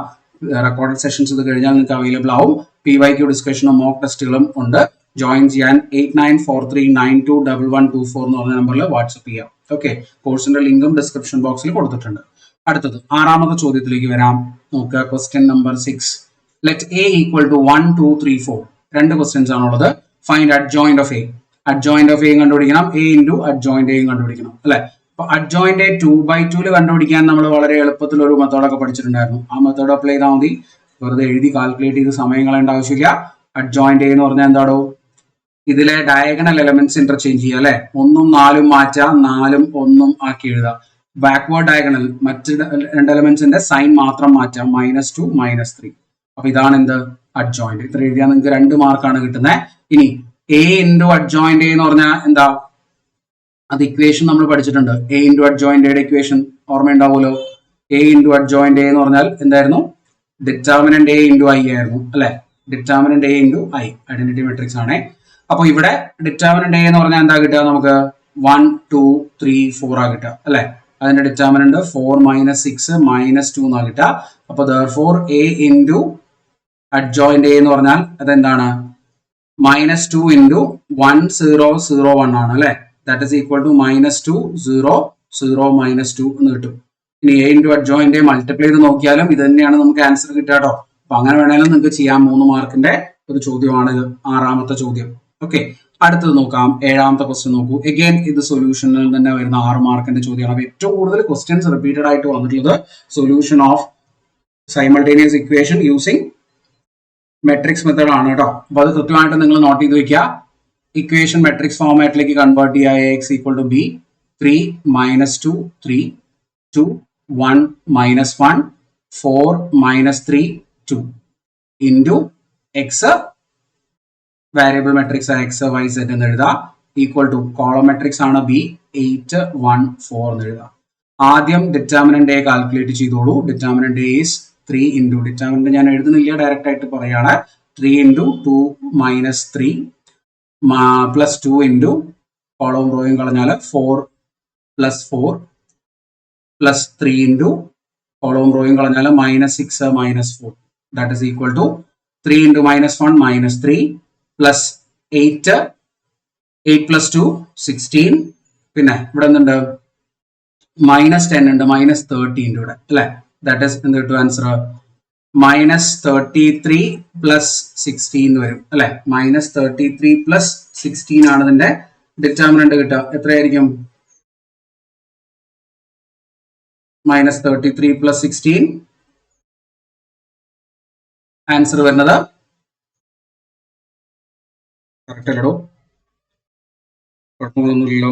Speaker 1: റെക്കോർഡഡ് സെഷൻസ് ഇത് കഴിഞ്ഞാൽ നിങ്ങൾക്ക് അവൈലബിൾ ആവും. PYQ ഡിസ്കഷനും മോക്ക് ടെസ്റ്റുകളും ഉണ്ട്. ജോയിൻ ചെയ്യാൻ 8943921124 എന്ന് പറഞ്ഞ നമ്പറിൽ വാട്സ്ആപ്പ് ചെയ്യാം. ഓക്കെ, കോഴ്സിന്റെ ലിങ്കും ഡിസ്ക്രിപ്ഷൻ ബോക്സിൽ കൊടുത്തിട്ടുണ്ട്. അടുത്തത് 6ാമത്തെ ചോദ്യത്തിലേക്ക് വരാം. നോക്കുക, question number 6. Let A = 1 2 3 4. 2 questions ആണുള്ളത്. Find adjoint of A. Adjoint of A കണ്ടുപിടിക്കണം. A × അഡ്ജോയിന്റ് A കണ്ടുപിടിക്കണം അല്ലെ? അപ്പൊ അഡ്ജോയിന്റ് A 2/2 കണ്ടുപിടിക്കാൻ നമ്മൾ വളരെ എളുപ്പത്തിൽ ഒരു മെത്തേഡൊക്കെ പഠിച്ചിട്ടുണ്ടായിരുന്നു. ആ മെത്തേഡ് അപ്ലൈ ചെയ്താൽ മതി. വെറുതെ എഴുതി കാൽക്കുലേറ്റ് ചെയ്ത് സമയം കളയേണ്ട ആവശ്യമില്ല. അഡ്ജോയിന്റ് A എന്ന് പറഞ്ഞാൽ എന്താണോ? ഇതിലെ ഡയഗണൽ എലമെന്റ്സ് ഇന്റർചേഞ്ച് ചെയ്യുക അല്ലെ? 1 ഉം 4 ഉം മാറ്റാം, 4 ഉം 1 ഉം ആക്കി എഴുതാം. ബാക്ക്വേർഡ് ഡയഗണൽ മറ്റ് 2 എലമെന്റ്സിന്റെ സൈൻ മാത്രം മാറ്റാം, -2 -3. അപ്പൊ ഇതാണ് എന്ത്? അഡ്ജോയിന്റ്. ഇത്ര എഴുതിയാൽ നിങ്ങൾക്ക് 2 മാർക്കാണ് കിട്ടുന്നത്. ഇനി A × അഡ്ജോയിന്റ് A എന്ന് പറഞ്ഞാൽ എന്താ? അത് ഇക്വേഷൻ നമ്മൾ പഠിച്ചിട്ടുണ്ട്. A × അഡ്ജോയിന്റ് Aയുടെ ഇക്വേഷൻ ഓർമ്മയുണ്ടാവുമല്ലോ. A × അഡ്ജോയിന്റ് A എന്ന് പറഞ്ഞാൽ എന്തായിരുന്നു? ഡിറ്റർമിനന്റ് A × I ആയിരുന്നു അല്ലെ? Determinant A × I identity matrix ആണ്. അപ്പൊ ഇവിടെ ഡിറ്റർമിനന്റ് A എന്ന് പറഞ്ഞാൽ എന്താ കിട്ടുക? നമുക്ക് 1 2 3 4 ആ കിട്ടുക അല്ലെ? അതിന്റെ ഡിറ്റർമിനന്റ് 4 - 6 -2 എന്നാ കിട്ടുക. അപ്പൊ therefore A × അഡ്ജോയിന്റ് A എന്ന് പറഞ്ഞാൽ അതെന്താണ്? -2 × 1 0 0 1 ആണ് അല്ലെ? ദാറ്റ് ഈസ് ഈക്വൽ ടു -2 0 0 -2 എന്ന് കിട്ടും. ഇനി A × അഡ്ജോയിന്റ് A മൾട്ടിപ്ലൈ ചെയ്ത് നോക്കിയാലും ഇത് തന്നെയാണ് നമുക്ക് ആൻസർ കിട്ടുക കേട്ടോ. അപ്പൊ അങ്ങനെ വേണമെങ്കിലും നിങ്ങൾക്ക് ചെയ്യാം. 3 മാർക്കിന്റെ ഒരു ചോദ്യമാണ് ഇത്, 6ാമത്തെ ചോദ്യം. ഓക്കെ, അടുത്തത് നോക്കാം. 7ാമത്തെ ക്വസ്റ്റ്യൻ നോക്കൂ. അഗൈൻ ഇത് സൊല്യൂഷനിൽ തന്നെ വരുന്ന 6 മാർക്കിന്റെ ചോദ്യമാണ്. അപ്പൊ ഏറ്റവും കൂടുതൽ ക്വസ്റ്റ്യൻസ് റിപ്പീറ്റഡ് ആയിട്ട് വന്നിട്ടുള്ളത് solution of simultaneous equation using matrix method ആണ് കേട്ടോ. അപ്പൊ അത് കൃത്യമായിട്ട് നിങ്ങൾ നോട്ട് ചെയ്ത് വെക്കുക. ഇക്വേഷൻ മെട്രിക്സ് ഫോർമാറ്റിലേക്ക് കൺവേർട്ട് ചെയ്യുക. Ax = b, 3 minus 2 3 2 1 minus 1 4 minus 3 2 into x variable matrix x y z എന്ന് എഴുതാം equal to column matrix ആണ് b 8 1 4 എന്ന് എഴുതാം. ആദ്യം ഡിറ്റർമിനന്റ് എ കാൽക്കുലേറ്റ് ചെയ്തോളൂ. Determinant A is 3 into determinant ഞാൻ എഴുതുന്നില്ല, ഡയറക്റ്റ് ആയിട്ട് പറയാണ് 3 ഇൻറ്റു 2 മൈനസ് 3 പ്ലസ് 2 ഇൻറ്റു കോളവും റോയും കളഞ്ഞാൽ 4 പ്ലസ് 4 പ്ലസ് 3 ഇൻറ്റു കോളവും റോയും കളഞ്ഞാൽ minus 6 minus 4 that is equal to 3 into minus 1 minus 3 plus 8 plus 2 16 പിന്നെ ഇവിടെ എന്തുണ്ട് മൈനസ് 10 ഉണ്ട് മൈനസ് 30 ഉണ്ട് ഇവിടെ അല്ലെ ദാറ്റ് ഇസ് എന്ത് കിട്ടും ആൻസർ മൈനസ് 33 പ്ലസ് 16 വരും അല്ലെ മൈനസ് 33 പ്ലസ് 16 ആണ് ഇതിന്റെ ഡിറ്റർമിനന്റ് കിട്ടുക. എത്രയായിരിക്കും മൈനസ് 33 പ്ലസ് 16 ആൻസർ വരുന്നത് കറക്റ്റ് അല്ലടോ കുഴപ്പങ്ങളൊന്നുമില്ലല്ലോ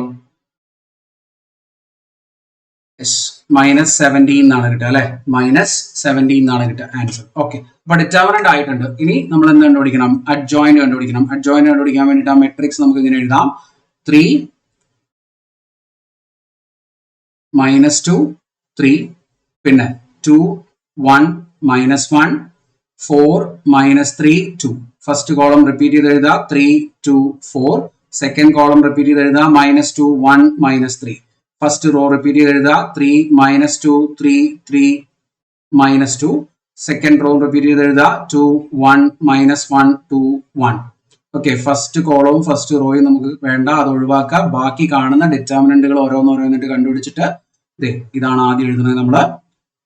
Speaker 1: മൈനസ് 17 എന്നാണ് കിട്ടുക അല്ലെ മൈനസ് 17 എന്നാണ് കിട്ടുക ആൻസർ. ഓക്കെ അപ്പൊ ഡിറ്റർമിനന്റ് ആയിട്ടുണ്ട്. ഇനി നമ്മൾ എന്ത് കണ്ടുപിടിക്കണം അഡ്ജോയിന്റ് കണ്ടുപിടിക്കണം. അഡ്ജോയിന്റ് കണ്ടുപിടിക്കാൻ വേണ്ടിയിട്ട് ആ മെട്രിക്സ് നമുക്ക് ഇങ്ങനെ എഴുതാം 3 മൈനസ് 2 3 പിന്നെ 2 1 minus 1 4 minus 3 2 first column repeat ചെയ്ത് എഴുതാം 3 2 4 സെക്കൻഡ് കോളം റിപ്പീറ്റ് ചെയ്ത് എഴുതാം minus 2 1 minus 3 first row repeat ചെയ്ത് എഴുതാം 3 minus 2 3 3 minus 2 second row repeat ചെയ്ത് എഴുതാം 2 1 മൈനസ് 1 2 1 ഓക്കെ ഫസ്റ്റ് കോളവും ഫസ്റ്റ് റോയും നമുക്ക് വേണ്ട, അത് ഒഴിവാക്കുക. ബാക്കി കാണുന്ന ഡിറ്റർമിനന്റുകൾ ഓരോന്നോരോന്നിട്ട് കണ്ടുപിടിച്ചിട്ട് ഇതാണ് ആദ്യം എഴുതുന്നത് നമ്മൾ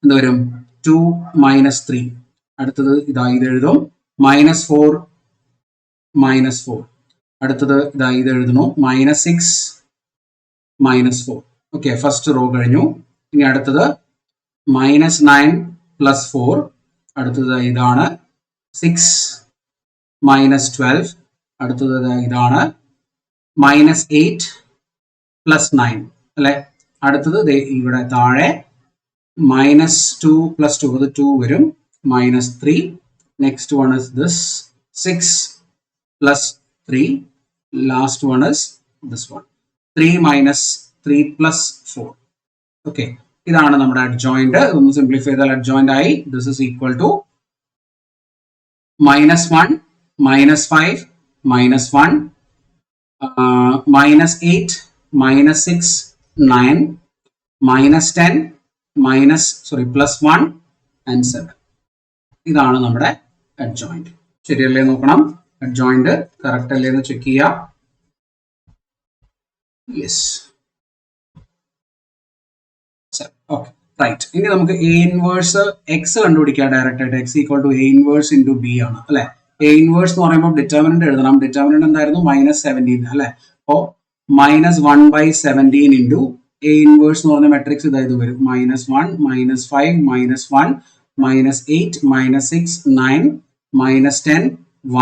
Speaker 1: എന്ത് വരും 2 മൈനസ് 3 അടുത്തത് ഇത് എഴുതും മൈനസ് 4 മൈനസ് 4 അടുത്തത് ഇത് എഴുതുന്നു minus 6 minus 4 okay first row കഴിഞ്ഞു. ഇനി അടുത്തത് മൈനസ് 9 പ്ലസ് 4 അടുത്തത് ഇതാണ് 6 മൈനസ് 12 അടുത്തത് ഇതാണ് മൈനസ് 8 പ്ലസ് 9 അല്ലെ അടുത്തത് ഇവിടെ താഴെ മൈനസ് 2 പ്ലസ് 2 അത് 2 വരും minus 3 next one is this 6 plus 3 last one is this one 3 minus 3 plus 4 okay ഇതാണ് നമ്മുടെ അഡ്ജോയിന്റ്. ഒന്ന് സിംപ്ലിഫൈ ചെയ്താൽ അഡ്ജോയിന്റ് ആയി this is equal to minus 1 minus 5 minus 1 minus 8 minus 6 9 minus 10 minus plus 1 and 7 ഇതാണ് നമ്മുടെ adjoint. ശരിയല്ലേ നോക്കണം adjoint correct അല്ലേ എന്ന് ചെക്ക് ചെയ്യാം. Yes okay right. ഇനി നമുക്ക് എ ഇൻവേഴ്സ് എക്സ് കണ്ടുപിടിക്കാം ഡയറക്റ്റ് ആയിട്ട്. X equal to A inverse into B ആണ് അല്ലെ. എ ഇൻവേഴ്സ് എന്ന് പറയുമ്പോൾ ഡിറ്റർമിനന്റ് എഴുതണം. ഡിറ്റർമിനന്റ് എന്തായിരുന്നു മൈനസ് 17 അല്ലെ. അപ്പോ മൈനസ് 1/17 ഇൻറ്റു എ ഇൻവേഴ്സ് എന്ന് പറഞ്ഞ മെട്രിക്സ് ഇതായത് വരും minus 1 minus 5 minus 1 minus 8 minus 6 9 minus 10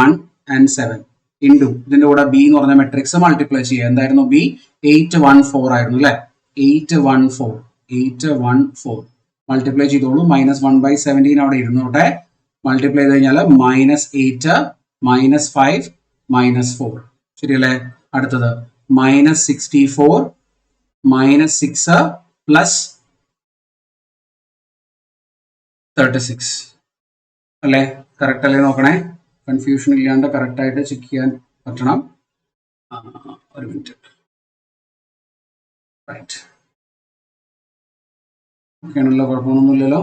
Speaker 1: 1 and 7 into ഇതിന്റെ കൂടെ ബി എന്ന് പറഞ്ഞ മെട്രിക്സ് മൾട്ടിപ്ലൈ ചെയ്യുക. എന്തായിരുന്നു ബി 814 ആയിരുന്നു അല്ലെ 814 മൾട്ടിപ്ലൈ ചെയ്തോളൂ. മൈനസ് 1/17 അവിടെ ഇരുന്നോട്ടെ. മൾട്ടിപ്ലൈ ചെയ്ത് കഴിഞ്ഞാൽ മൈനസ് 8 മൈനസ് 5 മൈനസ് 4 ശരിയല്ലേ. അടുത്തത് മൈനസ് 64 മൈനസ് 6 പ്ലസ് 36 അല്ലേ. കറക്റ്റ് അല്ലേ നോക്കണേ. കൺഫ്യൂഷൻ ഇല്ലാണ്ട് കറക്റ്റ് ആയിട്ട് ചെക്ക് ചെയ്യാൻ പറ്റണം. ഒരു മിനിറ്റ് റൈറ്റ് ഓക്കെ ആണല്ലോ കുഴപ്പമൊന്നുമില്ലല്ലോ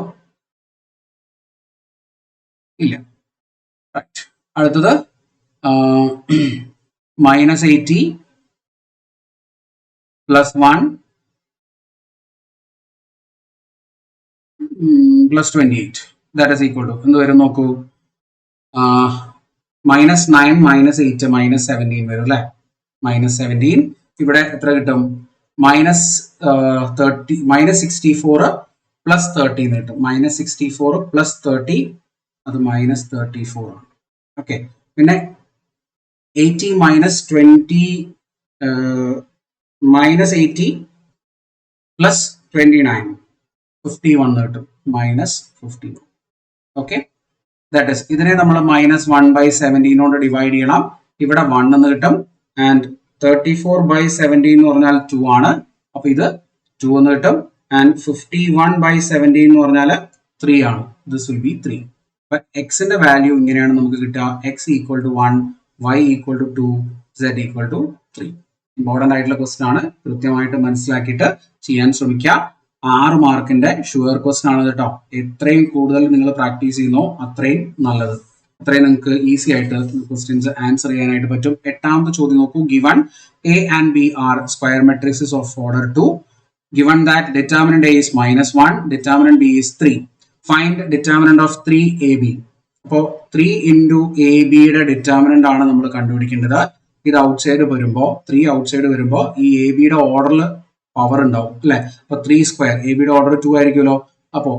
Speaker 1: ഇല്ല റൈറ്റ്. അടുത്തത് minus 80 plus 1 plus 28 that is equal to എന്ത് വരും നോക്കൂ മൈനസ് 9 മൈനസ് 8 മൈനസ് 17 വരും അല്ലെ. മൈനസ് 17 ഇവിടെ എത്ര കിട്ടും മൈനസ് 30 മൈനസ് 64 പ്ലസ് 30 കിട്ടും. മൈനസ് 64 പ്ലസ് 30 അത് മൈനസ് 34 ആണ് ഓക്കെ. പിന്നെ 80 മൈനസ് 20 മൈനസ് 80 പ്ലസ് 29 51 കിട്ടും മൈനസ് 51. ഓക്കെ, ദാറ്റ് ഇസ് ഇതിനെ നമ്മൾ മൈനസ് 1/17 കൊണ്ട് ഡിവൈഡ് ചെയ്യണം. ഇവിടെ 1 എന്ന് കിട്ടും. ആൻഡ് 34/17 എന്ന് പറഞ്ഞാൽ 2 ആണ്. അപ്പൊ ഇത് 2 എന്ന് കിട്ടും. ആൻഡ് 51/17 എന്ന് പറഞ്ഞാൽ 3 ആണ്. This will be 3. അപ്പൊ എക്സിന്റെ വാല്യൂ ഇങ്ങനെയാണ് നമുക്ക് കിട്ടുക. X equal to 1, Y equal to 2, Z equal to 3. Important ആയിട്ടുള്ള ക്വസ്റ്റൻ ആണ്. കൃത്യമായിട്ട് മനസ്സിലാക്കിയിട്ട് ചെയ്യാൻ ശ്രമിക്കുക. 6 മാർക്കിന്റെ ഷുവർ ക്വസ്റ്റൻ ആണ് കേട്ടോ. എത്രയും കൂടുതൽ നിങ്ങൾ പ്രാക്ടീസ് ചെയ്യുന്നോ അത്രയും നല്ലത്. അത്രയും നിങ്ങൾക്ക് ഈസി ആയിട്ട് ക്വസ്റ്റ്യൻസ് ആൻസർ ചെയ്യാനായിട്ട് പറ്റും. 8ാമത്തെ ചോദ്യം നോക്കൂ. Given A and B are square matrices of order 2. Given that determinant A is -1, determinant B is 3. Find determinant of 3ab. അപ്പോൾ 3 ഇൻറ്റു എ ബിയുടെ ഡിറ്റർമിനന്റ് ആണ് നമ്മൾ കണ്ടുപിടിക്കേണ്ടത്. ഇത് ഔട്ട് സൈഡ് വരുമ്പോൾ 3 ഔട്ട് സൈഡ് വരുമ്പോൾ ഈ എ ബിയുടെ ഓർഡറിൽ പവർ ഉണ്ടാവും അല്ലെ. അപ്പൊ 3 സ്ക്വയർ, എ ബിയുടെ ഓർഡർ 2 ആയിരിക്കുമല്ലോ. അപ്പോ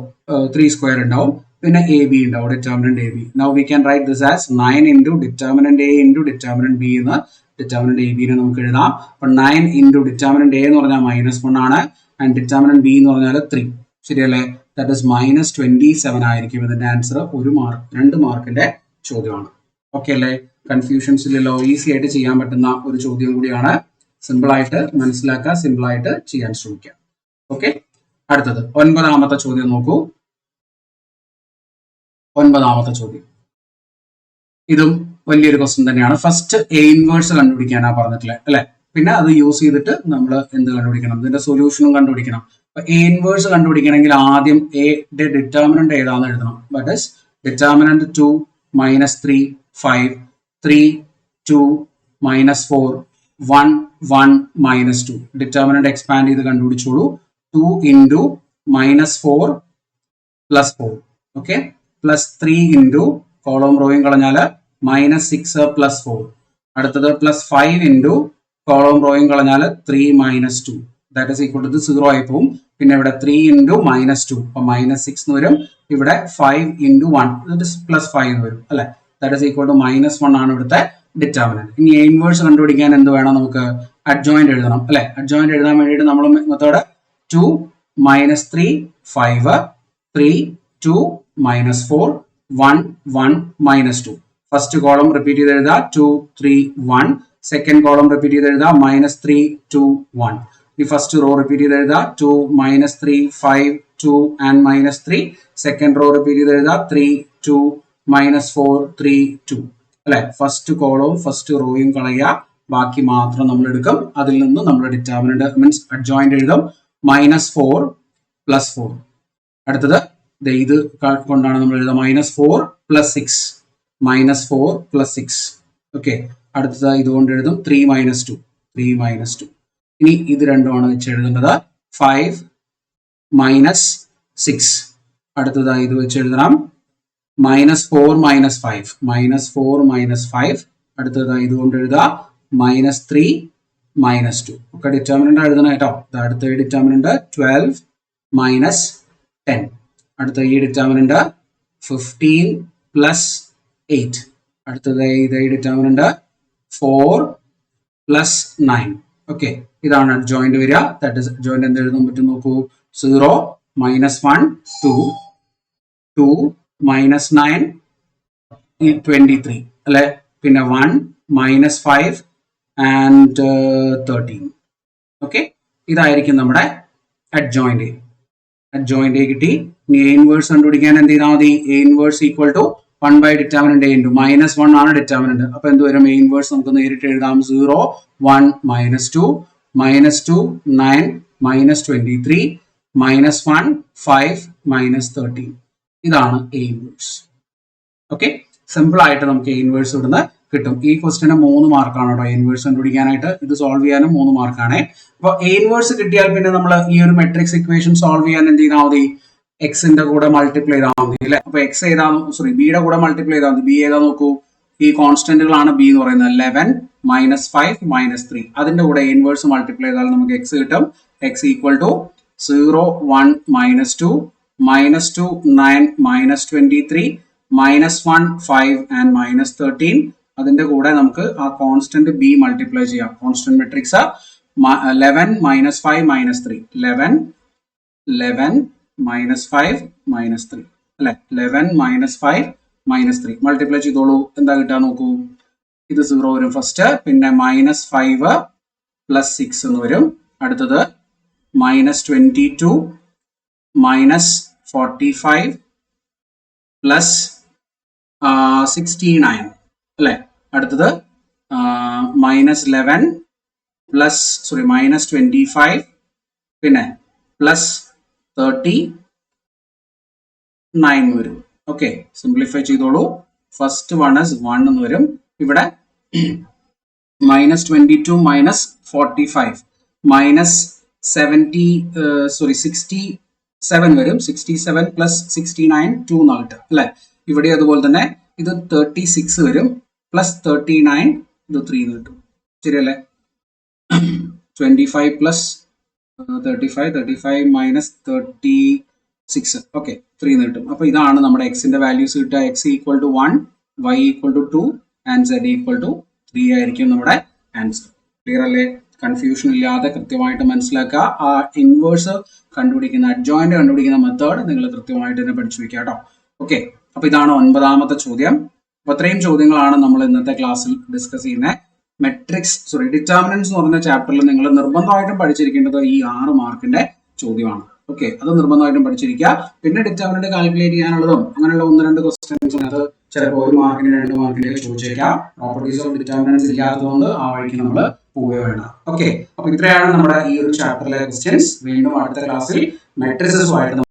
Speaker 1: 3 സ്ക്വയർ ഉണ്ടാവും, പിന്നെ എ ബി ഉണ്ടാവും, determinant A B. Now we can write this as 9 into determinant A into determinant B എന്ന് ഡിറ്റർമിനന്റ് എ ബിനെ നമുക്ക് എഴുതാം. അപ്പൊ 9 ഇൻറ്റു ഡിറ്റർമിനന്റ് എ എന്ന് പറഞ്ഞാൽ -1 ആണ്. ആൻഡ് ഡിറ്റർമിനന്റ് ബി എന്ന് പറഞ്ഞാൽ 3. ശരിയല്ലേ? ദാറ്റ് ഇസ് -27 ആയിരിക്കും ഇതിന്റെ ആൻസർ. 1 മാർക്ക് 2 മാർക്കിന്റെ ചോദ്യമാണ്. ഓക്കെ അല്ലേ? കൺഫ്യൂഷൻസ് ഇല്ലല്ലോ. ഈസി ആയിട്ട് ചെയ്യാൻ പറ്റുന്ന ഒരു ചോദ്യം കൂടിയാണ്. സിമ്പിൾ ആയിട്ട് മനസ്സിലാക്കുക, സിമ്പിൾ ആയിട്ട് ചെയ്യാൻ ശ്രമിക്കുക. ഓക്കെ, അടുത്തത് 9ാമത്തെ ചോദ്യം നോക്കൂ. 9ാമത്തെ ചോദ്യം ഇതും വലിയൊരു ക്വസ്റ്റ്യൻ തന്നെയാണ്. ഫസ്റ്റ് എ ഇൻവേഴ്സ് കണ്ടുപിടിക്കാനാ പറഞ്ഞിട്ടില്ലേ അല്ലെ. പിന്നെ അത് യൂസ് ചെയ്തിട്ട് നമ്മൾ എന്ത് കണ്ടുപിടിക്കണം, ഇതിന്റെ സൊല്യൂഷനും കണ്ടുപിടിക്കണം. അപ്പൊ എ ഇൻവേഴ്സ് കണ്ടുപിടിക്കണമെങ്കിൽ ആദ്യം എയുടെ ഡിറ്റർമിനന്റ് ഏതാണെന്ന് എഴുതണം. That is determinant 2 -3 5 3 2 -4 1 1 -2. Determinant expand ചെയ്ത് കണ്ടുപിടിച്ചോളൂ. 2 ഇൻറ്റു -4 +4. ഓക്കെ, +3 ഇൻറ്റു കോളം റോയും കളഞ്ഞാൽ -6 +4. അടുത്തത് +5 ഇൻറ്റു കോളം റോയും കളഞ്ഞാൽ 3 -2. ദാറ്റ് ഈസ് ഈക്വൽ ടു 0 ആയി പോകും. പിന്നെ ഇവിടെ 3 ഇൻറ്റു -2 അപ്പൊ -6 എന്ന് വരും. ഇവിടെ 5 ഇൻറ്റു 1 ദാറ്റ് ഇസ് +5 എന്ന് വരും അല്ലെ. ദാറ്റ് ഈസ് ഈക്വൽ ടു -1 ആണ് ഇവിടുത്തെ ഡിറ്റർമിനന്റ്. ഇനി എ ഇൻവേഴ്സ് കണ്ടുപിടിക്കാൻ എന്ത് വേണം, നമുക്ക് അഡ്ജോയിന്റ് എഴുതണം അല്ലെ. അഡ്ജോയിന്റ് എഴുതാൻ വേണ്ടിയിട്ട് നമ്മൾ മെത്തേഡ് 2 -3 5 3 2 -4 1 1 -2. ഫസ്റ്റ് കോളം റിപ്പീറ്റ് ചെയ്ത് എഴുതാം 2 3 1. സെക്കൻഡ് കോളം റിപ്പീറ്റ് ചെയ്ത് എഴുതാം -3 2 1. ഈ ഫസ്റ്റ് റോ റിപ്പീറ്റ് ചെയ്ത് എഴുതാം 2 -3 5 2 and -3. സെക്കൻഡ് റോ റിപ്പീറ്റ് ചെയ്ത് എഴുതാം 3 2 -4 3 2 അല്ലെ. ഫസ്റ്റ് കോളവും ഫസ്റ്റ് റോയും കളയുക, ബാക്കി മാത്രം നമ്മൾ എടുക്കും. അതിൽ നിന്ന് നമ്മൾ ഡിറ്റർമിനന്റ് മീൻസ് അഡ്ജോയിന്റ് എഴുതും. -4 +4. അടുത്തത് ഇത് കൊണ്ടാണ് നമ്മൾ എഴുതുക -4 +6 -4 +6. ഓക്കെ, അടുത്തത് ഇതുകൊണ്ട് എഴുതും 3 -2 3 -2. ഇനി ഇത് രണ്ടുമാണ് വെച്ച് എഴുതേണ്ടത് 5 -6. അടുത്തത് ഇത് വെച്ച് എഴുതണം -4 -5 -4 -5. അടുത്തത് ഇതുകൊണ്ട് എഴുതുക -3 -2. ഒക്കെ ഡിറ്റർമിനന്റ് എഴുതണം കേട്ടോ. അടുത്ത ഡിറ്റർമിനന്റ് 12 -10. അടുത്ത ഈ ഡിറ്റർമിനന്റ് 15 +8. അടുത്തത് ഇത് ഡിറ്റർമിനന്റ് 4 +9. ഓക്കെ, ഇതാണ് ജോയിന്റ് വരിക. ദാറ്റ് ഇസ് ജോയിന്റ് എന്ത് എഴുതാൻ പറ്റും നോക്കൂ. 0 -1 2 2 -9 23 അല്ലെ. പിന്നെ 1 -5 and 13. ഓക്കെ, ഇതായിരിക്കും നമ്മുടെ അഡ്ജോയിന്റ്. അഡ്ജോയിന്റ് കിട്ടി. ഇനി എ ഇൻവേഴ്സ് കണ്ടുപിടിക്കാൻ എന്ത് ചെയ്താൽ മതി. എ ഇൻവേഴ്സ് ഈക്വൽ ടു 1/ഡിറ്റർമിനന്റ് എ ഇൻറ്റു -1 ആണ് ഡിറ്റർമിനന്റ്. അപ്പൊ എന്ത് വരും, എ ഇൻവേഴ്സ് നമുക്ക് നേരിട്ട് എഴുതാം 0 1 -2 -2 9 -23 -1 5 -13. ഇതാണ് എ ഇൻവേഴ്സ്. ഓക്കെ, സിമ്പിൾ ആയിട്ട് നമുക്ക് എ ഇൻവേഴ്സ് ഇവിടുന്ന് കിട്ടും. ഈ ക്വസ്റ്റിന് 3 മാർക്കാണ് കേട്ടോ. എ ഇൻവേഴ്സ് കണ്ടുപിടിക്കാനായിട്ട് ഇത് സോൾവ് ചെയ്യാനും 3 മാർക്കാണ്. അപ്പൊ എ ഇൻവേഴ്സ് കിട്ടിയാൽ പിന്നെ നമ്മൾ ഈ ഒരു മെട്രിക്സ് ഇക്വേഷൻ സോൾവ് ചെയ്യാൻ എന്ത് ചെയ്താൽ മതി, എക്സിന്റെ കൂടെ മൾട്ടിപ്ലൈ ചെയ്താൽ മതി അല്ലെ. അപ്പൊ എക്സ് ഏതാണോ, സോറി ബിയുടെ കൂടെ മൾട്ടിപ്ലൈ ചെയ്താൽ മതി. ബി ഏതാ നോക്കൂ, ഈ കോൺസ്റ്റന്റുകളാണ് ബി എന്ന് പറയുന്നത്. 11 -5 -3. അതിന്റെ കൂടെ എ ഇൻവേഴ്സ് മൾട്ടിപ്ലൈ ചെയ്താൽ നമുക്ക് എക്സ് കിട്ടും. X equal to 0 1 -2 -2 9 -23 -1 5 and -13. അതിന്റെ കൂടെ നമുക്ക് ആ കോൺസ്റ്റന്റ് ബി മൾട്ടിപ്ലൈ ചെയ്യാം. Constant matrix 11 minus 5 minus 3. 11 minus 5 minus 3. അല്ലെ 11 minus 5 minus 3 മൾട്ടിപ്ലൈ ചെയ്തോളൂ. എന്താ കിട്ടാൻ നോക്കൂ. ഇത് 0 വരും ഫസ്റ്റ്. പിന്നെ -5 പ്ലസ് 6 എന്ന് വരും. അടുത്തത് -22 -45 പ്ലസ് 69 അല്ലെ. അടുത്തത് -11 പ്ലസ് -25 പിന്നെ പ്ലസ് 39 വരും. ഓക്കെ, സിംപ്ലിഫൈ ചെയ്തോളൂ. ഫസ്റ്റ് വൺ ഇസ് 1 എന്ന് വരും. ഇവിടെ -22 -45 -67 വരും. 67 പ്ലസ് 69 2 എന്ന് കിട്ടും അല്ലെ. ഇവിടെ അതുപോലെ തന്നെ ഇത് 36 വരും. പ്ലസ് 39 ഇത് 3 എന്ന് കിട്ടും. ശരിയല്ലേ. 25 പ്ലസ് 35 മൈനസ് 36 ഓക്കെ 3 എന്ന് കിട്ടും. അപ്പൊ ഇതാണ് നമ്മുടെ എക്സിന്റെ വാല്യൂസ് കിട്ടുക. x equal to 1, y equal to 2 and z equal to 3 ആയിരിക്കും നമ്മുടെ ആൻസർ. ക്ലിയർ അല്ലേ? കൺഫ്യൂഷൻ ഇല്ലാതെ കൃത്യമായിട്ട് മനസ്സിലാക്കുക. ആ ഇൻവേഴ്സ് കണ്ടുപിടിക്കുന്ന അഡ്ജോയിന്റ് കണ്ടുപിടിക്കുന്ന മെത്തേഡ് നിങ്ങൾ കൃത്യമായിട്ട് തന്നെ പഠിച്ചു വെക്കുക കേട്ടോ. ഓക്കെ, അപ്പൊ ഇതാണ് 9ാമത്തെ ചോദ്യം. അപ്പൊ അത്രയും ചോദ്യങ്ങളാണ് നമ്മൾ ഇന്നത്തെ ക്ലാസ്സിൽ ഡിസ്കസ് ചെയ്യുന്നത്. ഡിറ്റർമിനൻസ് എന്ന് പറഞ്ഞ ചാപ്റ്ററിൽ നിങ്ങൾ നിർബന്ധമായിട്ടും പഠിച്ചിരിക്കേണ്ടത് ഈ 6 മാർക്കിന്റെ ചോദ്യമാണ്. ഓക്കെ, അത് നിർബന്ധമായിട്ടും പഠിച്ചിരിക്കുക. പിന്നെ ഡിറ്റർമിനന്റ് കാൽക്കുലേറ്റ് ചെയ്യാനുള്ളതും അങ്ങനെയുള്ള 1-2 ക്വസ്റ്റ്യൻസ് അത് ചിലപ്പോൾ 1 മാർക്കിന് 2 മാർക്കിന്റെ ചോദിച്ചേക്കാം. പ്രോപ്പർട്ടീസ് ഓഫ് ഡിറ്റർമിനൻസ് ഇല്ലാത്തതുകൊണ്ട് ആ വഴിക്ക് നമ്മൾ പോവുക വേണ്ട. ഓക്കെ, അപ്പൊ ഇത്രയാണ് നമ്മുടെ ഈ ഒരു ചാപ്റ്ററിലെ ക്വസ്റ്റ്യൻസ്. വീണ്ടും അടുത്ത ക്ലാസ്സിൽ മെട്രിസസുമായിട്ട്